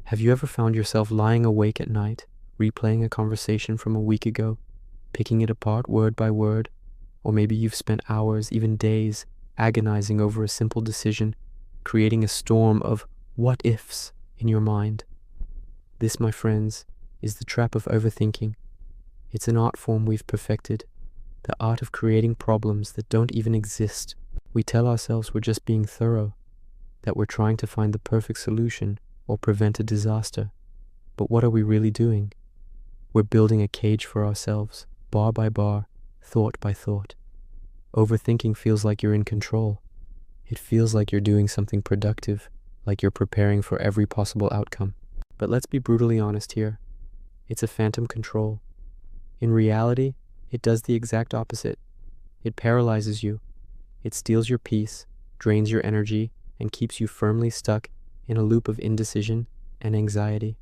Have you ever found yourself lying awake at night, replaying a conversation from a week ago, picking it apart word by word? Or maybe you've spent hours, even days, agonizing over a simple decision, creating a storm of what ifs in your mind. This, my friends, is the trap of overthinking. It's an art form we've perfected, the art of creating problems that don't even exist. We tell ourselves we're just being thorough, that we're trying to find the perfect solution or prevent a disaster. But what are we really doing? We're building a cage for ourselves, bar by bar, thought by thought. Overthinking feels like you're in control. It feels like you're doing something productive, like you're preparing for every possible outcome. But let's be brutally honest here. It's a phantom control. In reality, it does the exact opposite. It paralyzes you. It steals your peace, drains your energy, and keeps you firmly stuck in a loop of indecision and anxiety.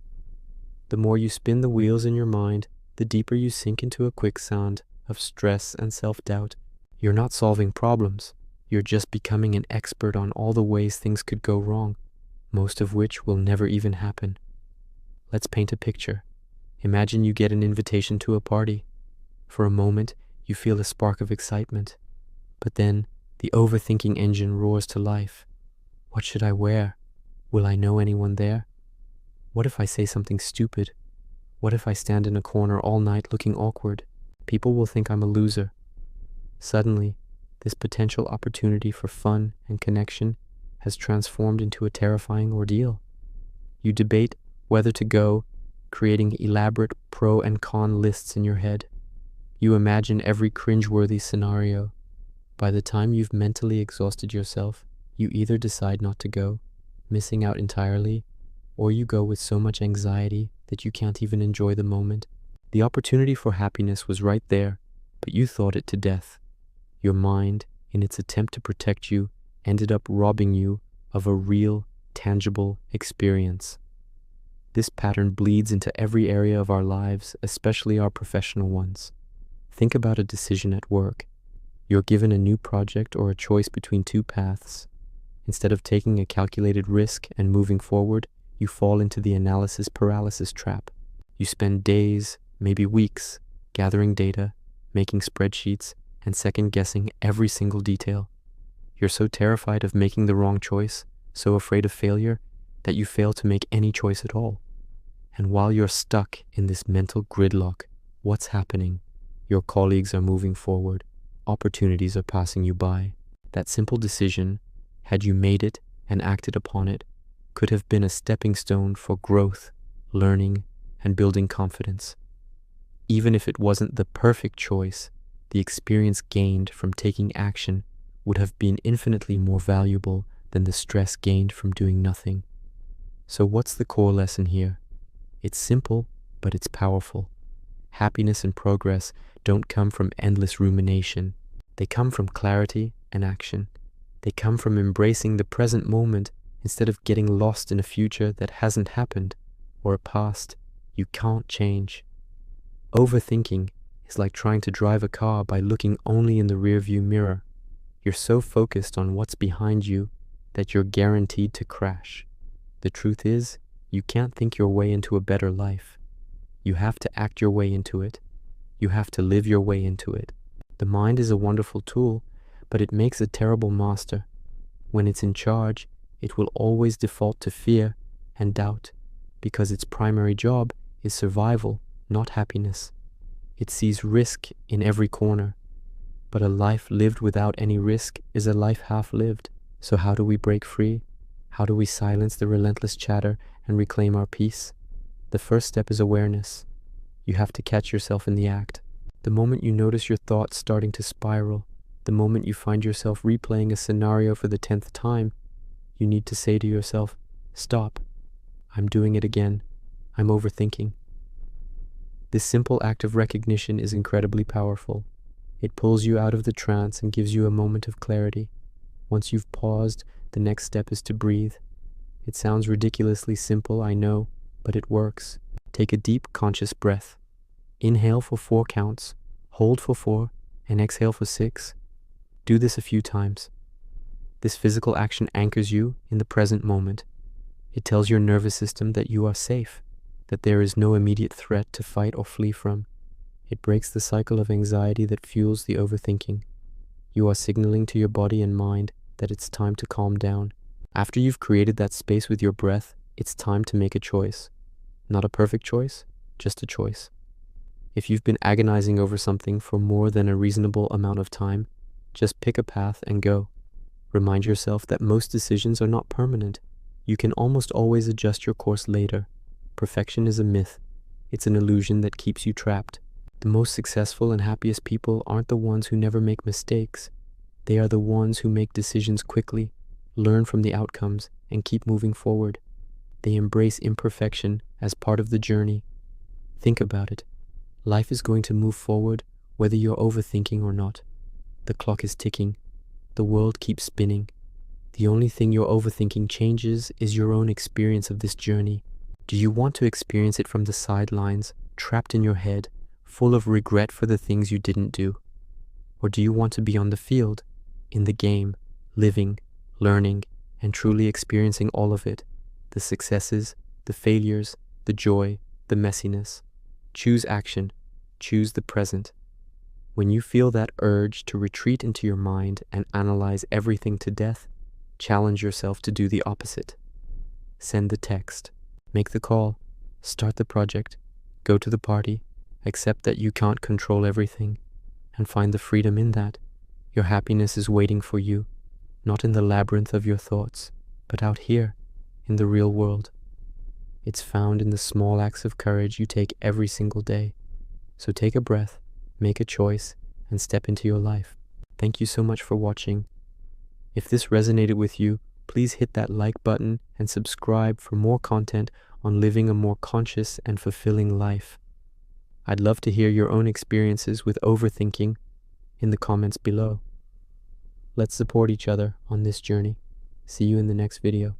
The more you spin the wheels in your mind, the deeper you sink into a quicksand of stress and self-doubt. You're not solving problems. You're just becoming an expert on all the ways things could go wrong, most of which will never even happen. Let's paint a picture. Imagine you get an invitation to a party. For a moment, you feel a spark of excitement. But then, the overthinking engine roars to life. What should I wear? Will I know anyone there? What if I say something stupid? What if I stand in a corner all night looking awkward? People will think I'm a loser. Suddenly, this potential opportunity for fun and connection has transformed into a terrifying ordeal. You debate whether to go, creating elaborate pro and con lists in your head. You imagine every cringeworthy scenario. By the time you've mentally exhausted yourself, you either decide not to go, missing out entirely, or you go with so much anxiety that you can't even enjoy the moment. The opportunity for happiness was right there, but you thought it to death. Your mind, in its attempt to protect you, ended up robbing you of a real, tangible experience. This pattern bleeds into every area of our lives, especially our professional ones. Think about a decision at work. You're given a new project or a choice between two paths. Instead of taking a calculated risk and moving forward, you fall into the analysis paralysis trap. You spend days, maybe weeks, gathering data, making spreadsheets, and second-guessing every single detail. You're so terrified of making the wrong choice, so afraid of failure, that you fail to make any choice at all. And while you're stuck in this mental gridlock, what's happening? Your colleagues are moving forward. Opportunities are passing you by. That simple decision, had you made it and acted upon it, could have been a stepping stone for growth, learning, and building confidence. Even if it wasn't the perfect choice, the experience gained from taking action would have been infinitely more valuable than the stress gained from doing nothing. So what's the core lesson here? It's simple, but it's powerful. Happiness and progress don't come from endless rumination. They come from clarity and action. They come from embracing the present moment instead of getting lost in a future that hasn't happened or a past you can't change. Overthinking is like trying to drive a car by looking only in the rearview mirror. You're so focused on what's behind you that you're guaranteed to crash. The truth is, you can't think your way into a better life. You have to act your way into it. You have to live your way into it. The mind is a wonderful tool, but it makes a terrible master. When it's in charge, it will always default to fear and doubt, because its primary job is survival, not happiness. It sees risk in every corner, but a life lived without any risk is a life half lived. So how do we break free? How do we silence the relentless chatter and reclaim our peace? The first step is awareness. You have to catch yourself in the act. The moment you notice your thoughts starting to spiral, the moment you find yourself replaying a scenario for the 10th time, you need to say to yourself, stop. I'm doing it again. I'm overthinking. This simple act of recognition is incredibly powerful. It pulls you out of the trance and gives you a moment of clarity. Once you've paused, the next step is to breathe. It sounds ridiculously simple, I know, but it works. Take a deep, conscious breath. Inhale for 4 counts, hold for 4, and exhale for 6. Do this a few times. This physical action anchors you in the present moment. It tells your nervous system that you are safe, that there is no immediate threat to fight or flee from. It breaks the cycle of anxiety that fuels the overthinking. You are signaling to your body and mind that it's time to calm down. After you've created that space with your breath, it's time to make a choice. Not a perfect choice, just a choice. If you've been agonizing over something for more than a reasonable amount of time, just pick a path and go. Remind yourself that most decisions are not permanent. You can almost always adjust your course later. Perfection is a myth. It's an illusion that keeps you trapped. The most successful and happiest people aren't the ones who never make mistakes. They are the ones who make decisions quickly, learn from the outcomes, and keep moving forward. They embrace imperfection as part of the journey. Think about it. Life is going to move forward whether you're overthinking or not. The clock is ticking. The world keeps spinning. The only thing your overthinking changes is your own experience of this journey. Do you want to experience it from the sidelines, trapped in your head, full of regret for the things you didn't do? Or do you want to be on the field, in the game, living, learning, and truly experiencing all of it? The successes, the failures, the joy, the messiness. Choose action. Choose the present. When you feel that urge to retreat into your mind and analyze everything to death, challenge yourself to do the opposite. Send the text. Make the call. Start the project. Go to the party. Accept that you can't control everything, and find the freedom in that. Your happiness is waiting for you, not in the labyrinth of your thoughts, but out here, in the real world. It's found in the small acts of courage you take every single day. So take a breath, make a choice, and step into your life. Thank you so much for watching. If this resonated with you, please hit that like button and subscribe for more content on living a more conscious and fulfilling life. I'd love to hear your own experiences with overthinking in the comments below. Let's support each other on this journey. See you in the next video.